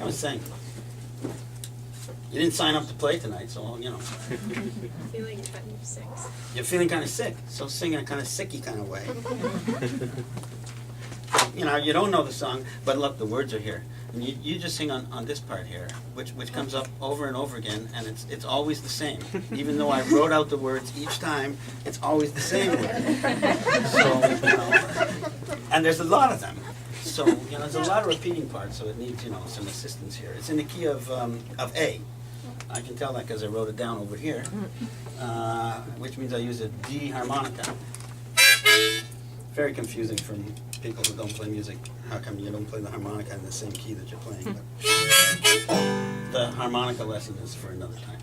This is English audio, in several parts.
Come and sing. You didn't sign up to play tonight, so, you know. Feeling kind of sick. You're feeling kind of sick, so sing in a kind of sicky kind of way. You know, you don't know the song, but look, the words are here. And you just sing on this part here, which comes up over and over again, and it's always the same. Even though I wrote out the words each time, it's always the same word. So, you know, and there's a lot of them. So, you know, there's a lot of repeating parts, so it needs, you know, some assistance here. It's in the key of A. I can tell that because I wrote it down over here, which means I use a D harmonica. Very confusing for people who don't play music. How come you don't play the harmonica in the same key that you're playing? But the harmonica lesson is for another time.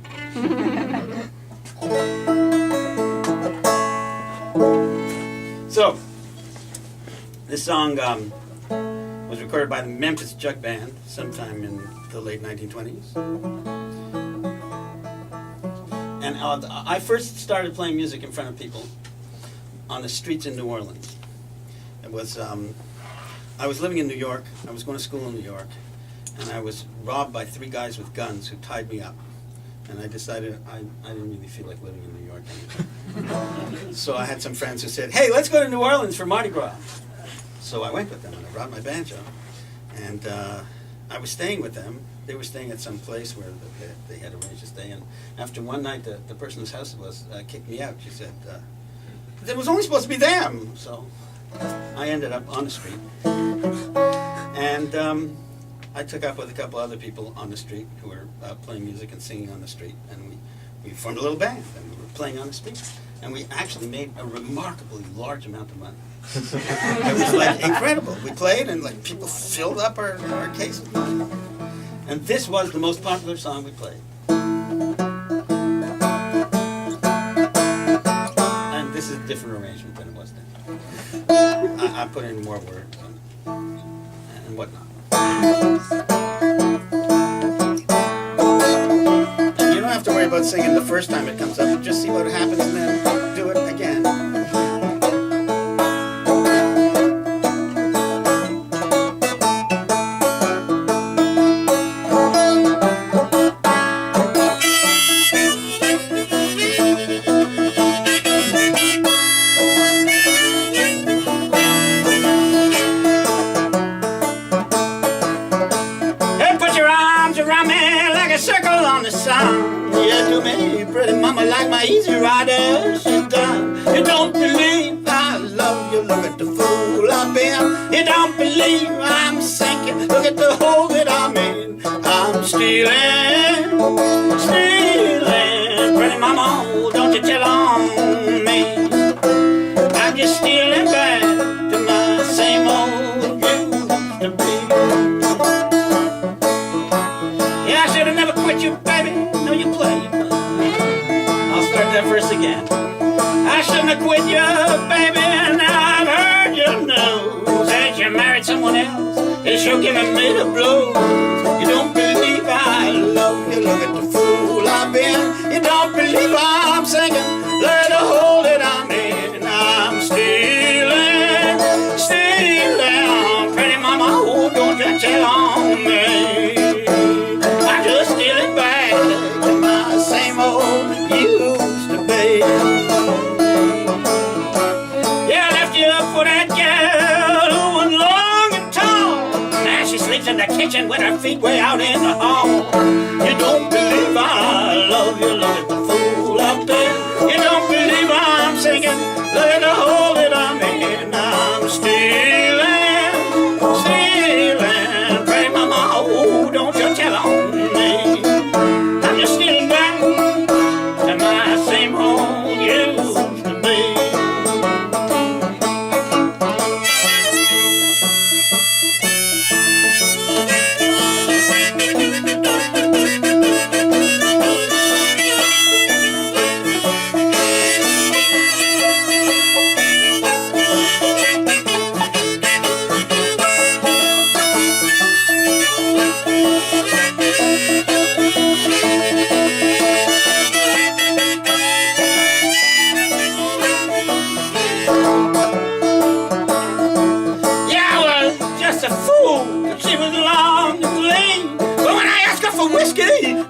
So, this song was recorded by the Memphis Jug Band sometime in the late 1920s. And I first started playing music in front of people on the streets in New Orleans. It was, I was living in New York, I was going to school in New York, and I was robbed by 3 guys with guns who tied me up. And I decided I didn't really feel like living in New York anymore. So I had some friends who said, hey, let's go to New Orleans for Mardi Gras. So I went with them and I brought my banjo. And I was staying with them. They were staying at some place where they had arranged to stay. And after one night, the person whose house it was kicked me out. She said, it was only supposed to be them. So I ended up on the street. And I took up with a couple other people on the street who were playing music and singing on the street. And we formed a little band and we were playing on the street. And we actually made a remarkably large amount of money. It was like incredible. We played and like people filled up our cases. And this was the most popular song we played. And this is a different arrangement than it was then. I put in more words and whatnot. And you don't have to worry about singing the first time it comes up. Just see what happens and then do it again. Easy rider, sit down. You don't believe I love you. Look at the fool I've been. You don't believe I'm sinking. Look at the hole that I'm in. I'm stealing, stealing. Pretty mama, oh, don't you tell on me. I'm just stealing back to my same old used to be. Yeah, I should have never quit you, baby. No, you play. Start that verse again. I shouldn't have quit you, baby. Now I've heard your news that you married someone else. It's sure giving me the blues. You don't believe I love you. Look at the fool I've been. You don't believe I'm singing. Look at the hole that I'm in. I'm stealing, stealing. Pretty mama, oh, don't you tell on me. I'm just stealing back to my same old used to be. Yeah, I left you up for that girl who was long and tall. Now she sleeps in the kitchen with her feet way out in the hall. You don't believe I love you. Look at the fool out there. You don't believe I'm singing. Look at the hole that I'm in. I'm stealing, stealing. Pray mama, oh, don't you tell on me. I'm just stealing back to my same home used to be.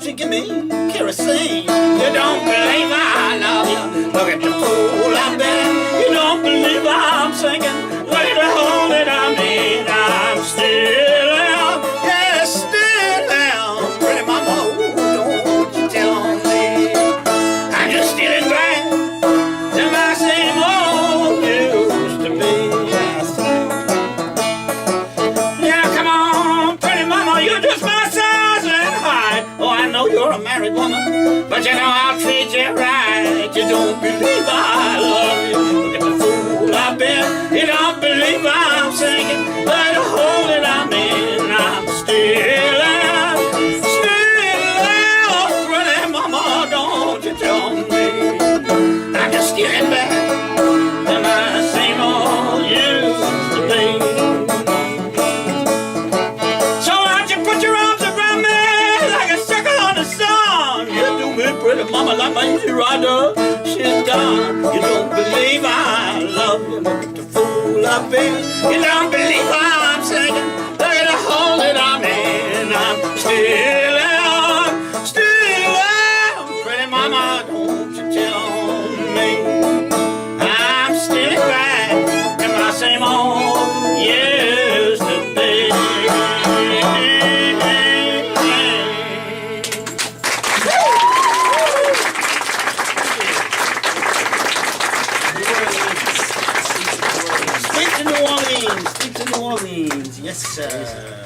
you give me kerosene? You don't believe I love you. Look at the fool I've been. You don't believe I'm singing. Look at the hole that I'm in. I'm still out. Yeah, still out. Pretty mama, don't you tell me. I'm just stealing back to my same old used to be. Yeah, come on, pretty mama, you're just my size and height. Oh, I know you're a married woman, but you know I'll treat you right. You don't believe I love you. Look at the fool I've been. You don't believe I'm singing. Look at the hole that I'm in. I'm still out. Still out. Pretty mama, don't you tell me. I'm just getting back to my same old used to be. So why don't you put your arms around me like a circle on the sun? You do me pretty mama like my easy rider. She's gone. You don't believe I love you. Look at the fool I've been. You don't believe I'm singing. Look at the hole that I'm in. I'm still out. Still out. Pretty mama, don't you tell me. I'm still back in my same old used to be. Sweet to New Orleans, sweet to New Orleans, yes sir.